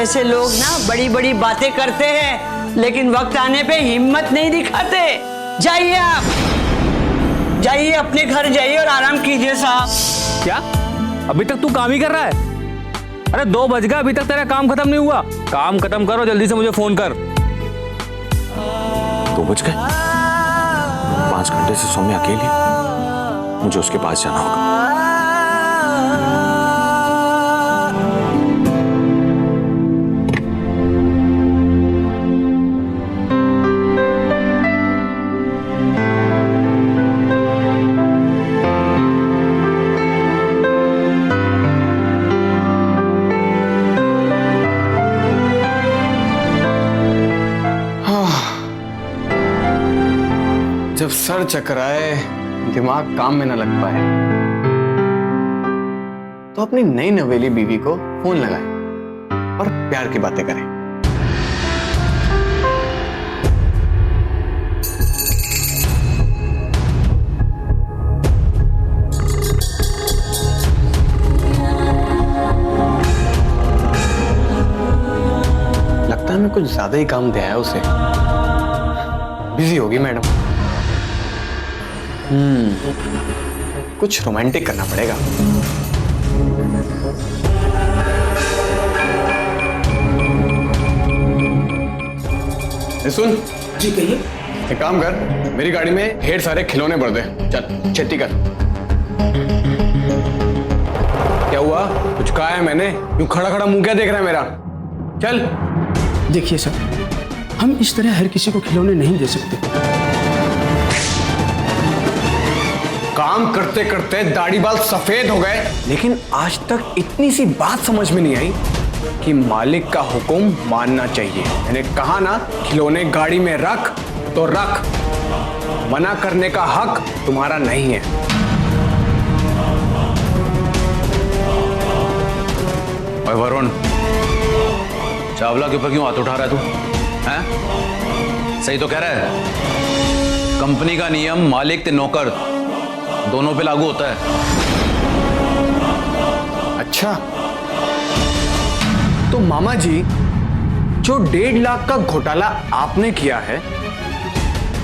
जैसे लोग ना बड़ी बड़ी बातें करते हैं लेकिन वक्त आने पे हिम्मत नहीं दिखाते। जाइए आप, जाइए अपने घर जाइए और आराम कीजिए साहब। क्या अभी तक तू काम ही कर रहा है? अरे 2 बज गए, अभी तक तेरा काम खत्म नहीं हुआ। काम खत्म करो, जल्दी से मुझे फोन कर। 2 बज गए? 5 घंटे से सौम्या अकेली, मुझे उसके पास जाना होगा। जब सर चकराए, दिमाग काम में न लग पाए, तो अपनी नई नवेली बीवी को फोन लगाए और प्यार की बातें करें। लगता है मैं कुछ ज्यादा ही काम दिया है उसे। बिजी होगी मैडम। कुछ रोमांटिक करना पड़ेगा। सुन जी कहिए। एक काम कर, मेरी गाड़ी में ढेर सारे खिलौने भर दे। चल छेती कर। क्या हुआ? कुछ कहा है मैंने? यूं खड़ा खड़ा मुंह क्या देख रहा है मेरा? चल। देखिए सर, हम इस तरह हर किसी को खिलौने नहीं दे सकते। काम करते करते दाढ़ी बाल सफेद हो गए, लेकिन आज तक इतनी सी बात समझ में नहीं आई कि मालिक का हुक्म मानना चाहिए। मैंने कहा ना, खिलौने गाड़ी में रख तो रख, मना करने का हक तुम्हारा नहीं है। ओए वरुण, चावला के ऊपर क्यों हाथ उठा रहा है तू? हैं? सही तो कह रहा है। कंपनी का नियम मालिक ते नौकर दोनों पे लागू होता है। अच्छा, तो मामा जी, जो 1.5 लाख का घोटाला आपने किया है,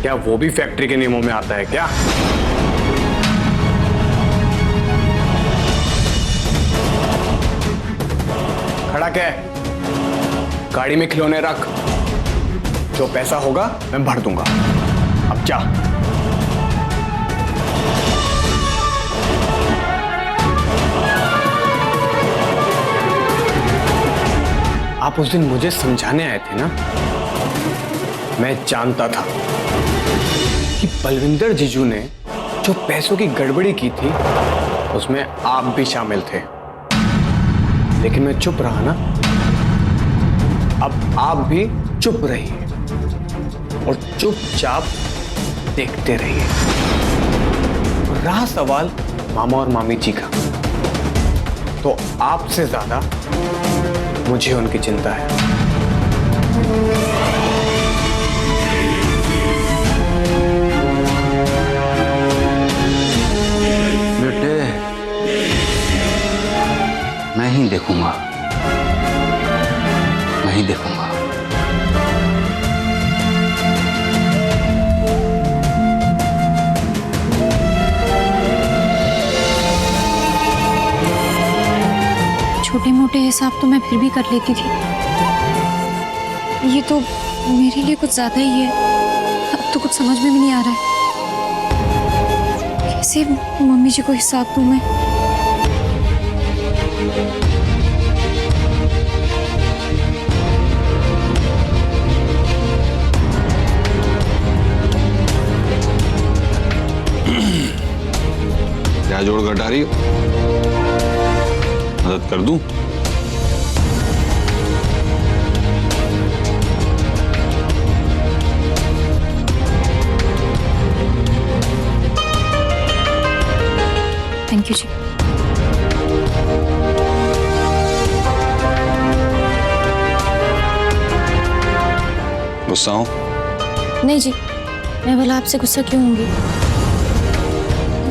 क्या वो भी फैक्ट्री के नियमों में आता है क्या? खड़ा क्या है? गाड़ी में खिलौने रख, जो पैसा होगा मैं भर दूंगा। अब जा। आप उस दिन मुझे समझाने आए थे ना, मैं जानता था कि बलविंदर जीजू ने जो पैसों की गड़बड़ी की थी उसमें आप भी शामिल थे, लेकिन मैं चुप रहा ना। अब आप भी चुप रहिए और चुपचाप देखते रहिए। रहा सवाल मामा और मामी जी का, तो आपसे ज्यादा मुझे उनकी चिंता है। बेटे, मैं ही देखूंगा, मैं ही देखूंगा। छोटे मोटे हिसाब तो मैं फिर भी कर लेती थी, ये तो मेरे लिए कुछ ज्यादा ही है। अब तो कुछ समझ में भी नहीं आ रहा है, कैसे मम्मी जी को हिसाब दूं मैं। क्या जोड़ घटा रही हो? मदद कर दूं? थैंक यू जी। गुस्सा हूं? नहीं जी, मैं भला आपसे गुस्सा क्यों होंगी?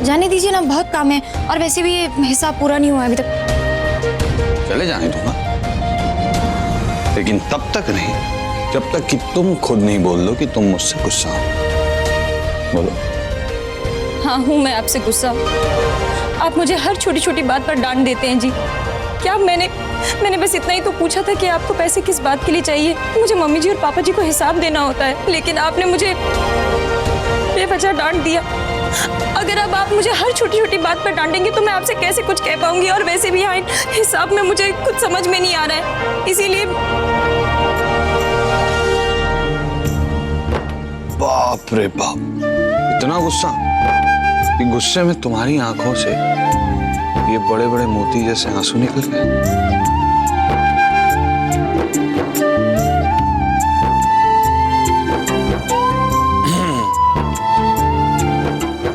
जाने दीजिए ना, बहुत काम है, और वैसे भी ये हिसाब पूरा नहीं हुआ अभी तक। चले जाने दूंगा। लेकिन तब तक नहीं जब तक कि तुम खुद नहीं बोल दो कि तुम मुझसे गुस्सा हो। बोलो। हाँ हूँ मैं आपसे गुस्सा। आप मुझे हर छोटी छोटी बात पर डांट देते हैं जी। क्या मैंने बस इतना ही तो पूछा था कि आपको पैसे किस बात के लिए चाहिए। मुझे मम्मी जी और पापा जी को हिसाब देना होता है, लेकिन आपने मुझे बेवजह डांट दिया। अगर अब आप मुझे हर छोटी छोटी बात पर डांटेंगे तो मैं आपसे कैसे कुछ कह पाऊंगी। और वैसे भी यहाँ हिसाब में मुझे कुछ समझ में नहीं आ रहा है, इसीलिए। बाप रे बाप, इतना गुस्सा कि गुस्से में तुम्हारी आंखों से ये बड़े बड़े मोती जैसे आंसू निकल गए।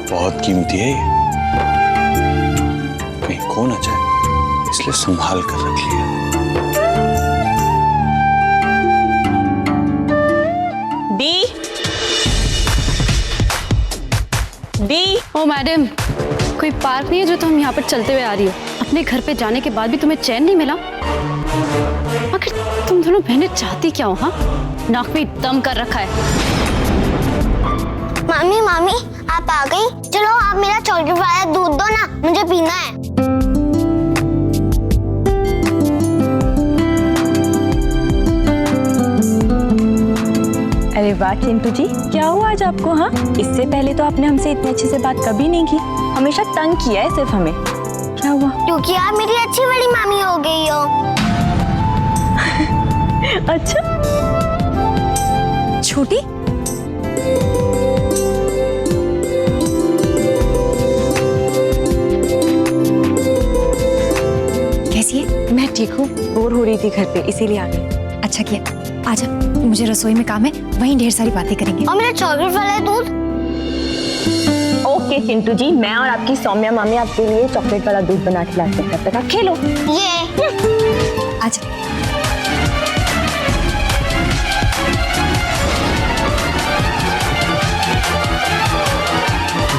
बहुत कीमती है ये, कहीं खो ना जाए, इसलिए संभाल कर रख लिया। दी ओ मैडम, कोई पार्क नहीं है जो तुम यहाँ पर चलते हुए आ रही हो? अपने घर पे जाने के बाद भी तुम्हें चैन नहीं मिला? आखिर तुम दोनों बहनें चाहती क्या हो? हाँ, नाक में दम कर रखा है। मामी मामी आप आ गई? चलो आप मेरा चॉकलेट वाला दूध दो ना, मुझे पीना है। अरे वाह चिंटू जी, क्या हुआ आज आपको? हाँ, इससे पहले तो आपने हमसे इतने अच्छे से बात कभी नहीं की, हमेशा तंग किया है सिर्फ हमें। क्या हुआ? क्योंकि आप मेरी अच्छी बड़ी मामी हो गई हो। अच्छा छोटी, कैसी है? मैं ठीक हूँ, बोर हो रही थी घर पे इसीलिए आ गई। अच्छा किया, आजा, मुझे रसोई में काम है, वहीं ढेर सारी बातें करेंगे। और मेरा चॉकलेट वाला दूध। ओके चिंटू जी, मैं और आपकी सौम्या मामी आपके लिए चॉकलेट वाला दूध बना के लाते हैं, तब तक आप खेलो। ये आजा।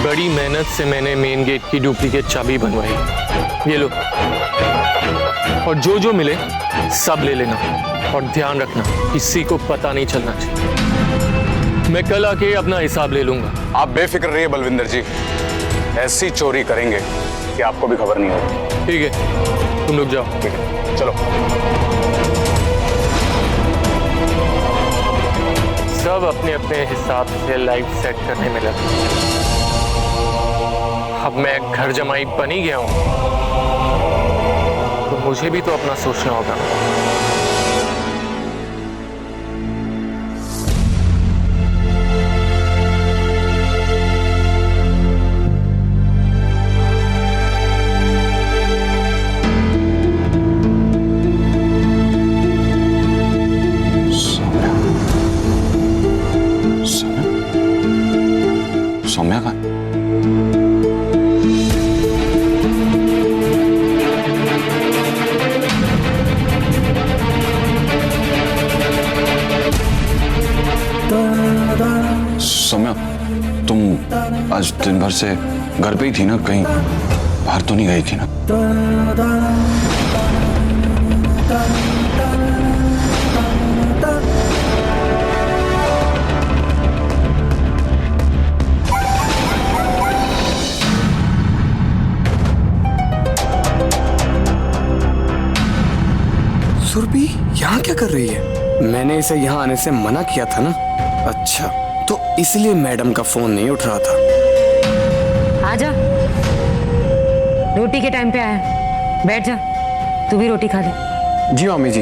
बड़ी मेहनत से मैंने मेन गेट की डुप्लीकेट चाबी बनवाई, ये लो। और जो जो मिले सब ले लेना, और ध्यान रखना किसी को पता नहीं चलना चाहिए। मैं कल आके अपना हिसाब ले लूंगा। आप बेफिक्र रहिए बलविंदर जी, ऐसी चोरी करेंगे कि आपको भी खबर नहीं होगी। ठीक है, तुम लोग जाओ। ठीक है, चलो। सब अपने अपने हिसाब से लाइफ सेट करने में लगे। अब मैं घर जमाई बन ही गया हूं, तो मुझे भी तो अपना सोचना होगा। सौम्या का सौम्या, तुम आज दिन भर से घर पे ही थी ना? कहीं बाहर तो नहीं गई थी ना? सुरभि यहाँ क्या कर रही है? मैंने इसे यहाँ आने से मना किया था ना। अच्छा, तो इसलिए मैडम का फोन नहीं उठ रहा था। आजा, रोटी के टाइम पे आया, बैठ जा, तू भी रोटी खा ले। जी मामी जी।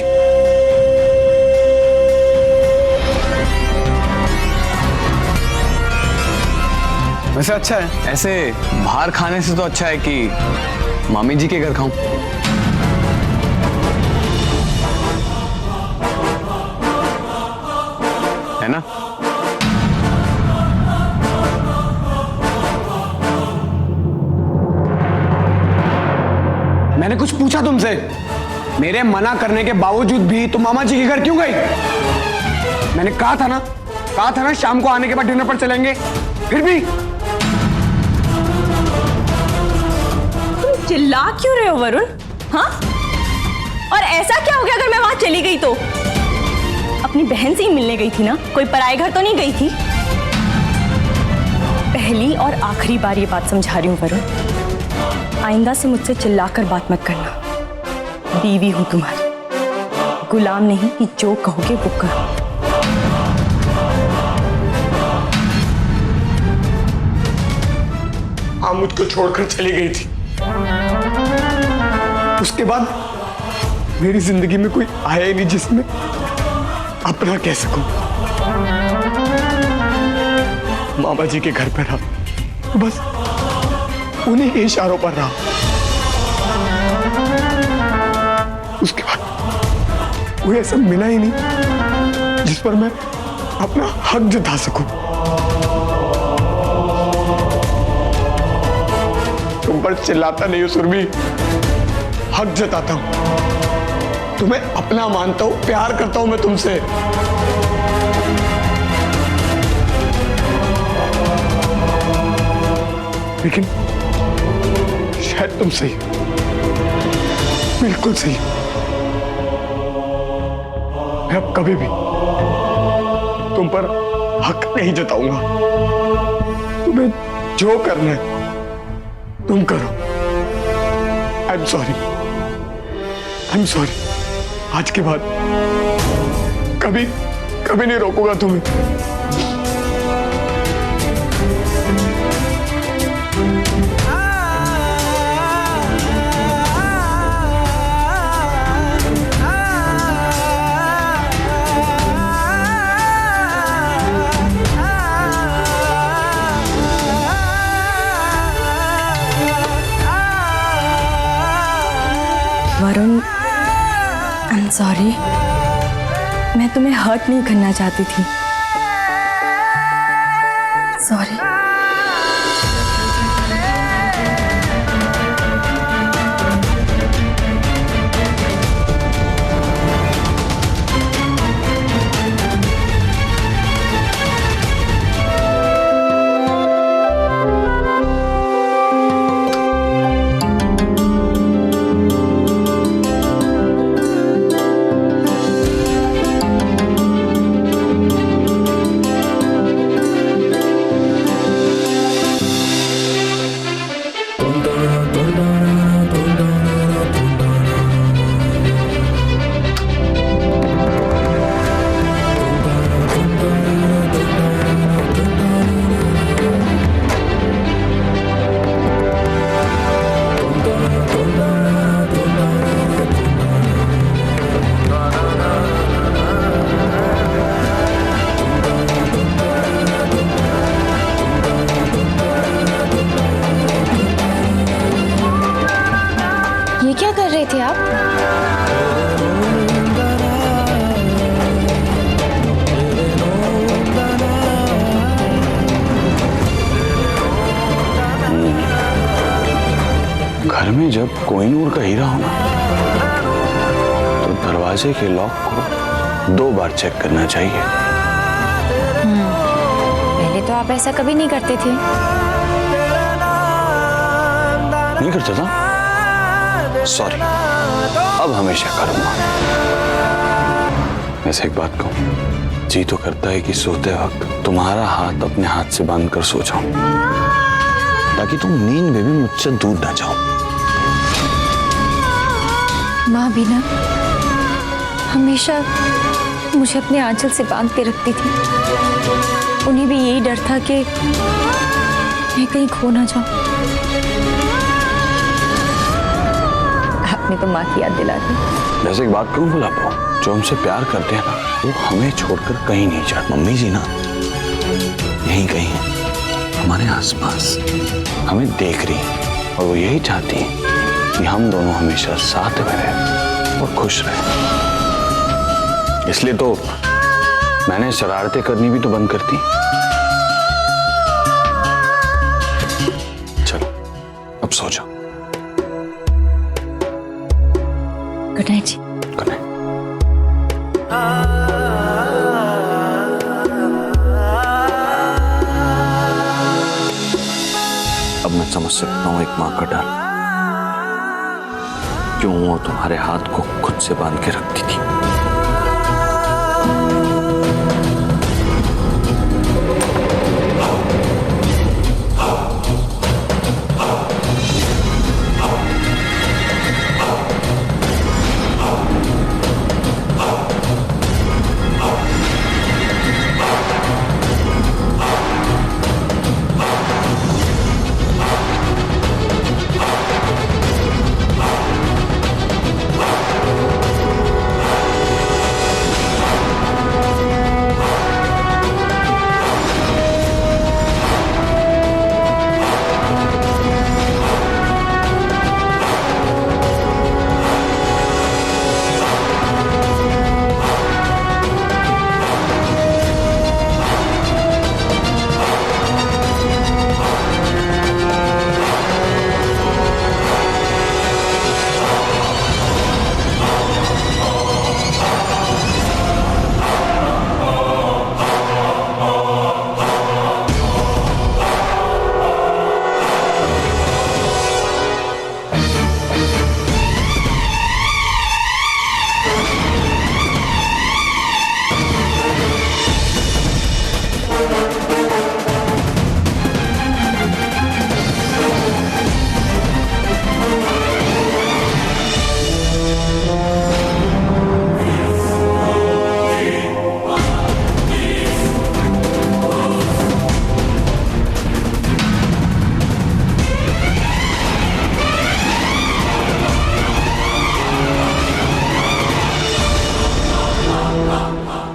वैसे अच्छा है, ऐसे बाहर खाने से तो अच्छा है कि मामी जी के घर खाऊं। है ना? मैंने कुछ पूछा तुमसे? मेरे मना करने के बावजूद भी तुम मामा जी के घर क्यों गई? मैंने कहा था ना शाम को आने के बाद डिनर पर चलेंगे, फिर भी तुम चिल्ला क्यों रहे हो वरुण? हाँ, और ऐसा क्या हो गया अगर मैं वहां चली गई तो? बहन से ही मिलने गई थी ना, कोई पराए घर तो नहीं गई थी। पहली और आखिरी बार ये बात समझा रही हूँ वरुण, आइंदा से मुझसे चिल्लाकर बात मत करना। बीवी हूं तुम्हारी, गुलाम नहीं कि जो कहोगे वो करो। आप मुझको छोड़कर चली गई थी, उसके बाद मेरी जिंदगी में कोई आया ही नहीं जिसमें अपना कह सकूं। मामा जी के घर पर रहा, बस उन्हीं के इशारों पर रहा। उसके बाद कोई ऐसा मिला ही नहीं जिस पर मैं अपना हक जता सकूं। तुम पर चिल्लाता नहीं हो सुरभि, हक जताता हूं। तुम्हें अपना मानता हूं, प्यार करता हूं मैं तुमसे। लेकिन शायद तुम सही, बिल्कुल सही। मैं अब कभी भी तुम पर हक नहीं जताऊंगा। तुम्हें जो करना है तुम करो। I am sorry. आज के बाद कभी कभी नहीं रोकूंगा तुम्हें। वरुण, आई एम सॉरी, मैं तुम्हें हर्ट नहीं करना चाहती थी। सॉरी। क्या कर रहे थे आप? घर में जब कोहिनूर का हीरा होना तो दरवाजे के लॉक को 2 बार चेक करना चाहिए। पहले तो आप ऐसा कभी नहीं करते थे। नहीं करता था? सॉरी, अब हमेशा करूंगा। वैसे एक बात कहूं, जी तो करता है कि सोते वक्त तुम्हारा हाथ अपने हाथ से बांध कर सो जाऊं, ताकि तुम नींद में भी मुझसे दूर ना जाओ। माँ भी ना हमेशा मुझे अपने आंचल से बांध के रखती थी। उन्हें भी यही डर था कि मैं कहीं खो ना जाऊं। आपने तो माँ की याद दिला दी। वैसे एक बात कहूं गुलाबो, जो हमसे प्यार करते हैं ना, वो हमें छोड़कर कहीं नहीं जाते। मम्मी जी ना यहीं कहीं है, हमारे आसपास हमें देख रही है, और वो यही चाहती है कि हम दोनों हमेशा साथ में रहें और खुश रहें। इसलिए तो मैंने शरारतें करनी भी तो बंद कर दी। चलो अब सो जाओ। Good night ji. Good night. अब मैं समझ सकता हूं एक मां का डर, क्यों वो तुम्हारे हाथ को खुद से बांध के रखती थी।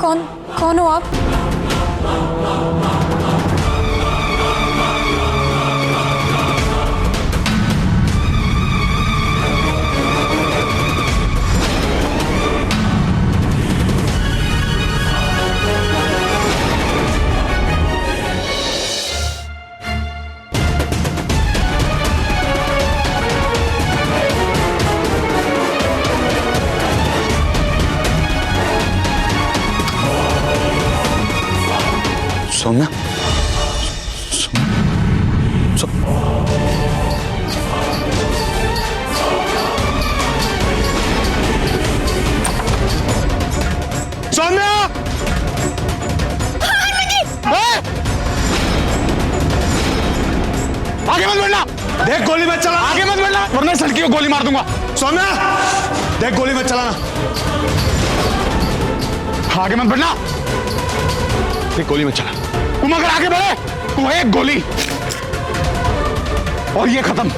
कौन हो आप? सौम्या सौम्या आगे मत बढ़ना। देख गोली मत चला, आगे मत बढ़ना वरना इस लड़की को गोली मार दूंगा। सौम्या देख गोली मत चलाना, आगे मत बढ़ना। देख गोली मत चला, तुम अगर आगे बढ़े तो एक गोली और ये खत्म।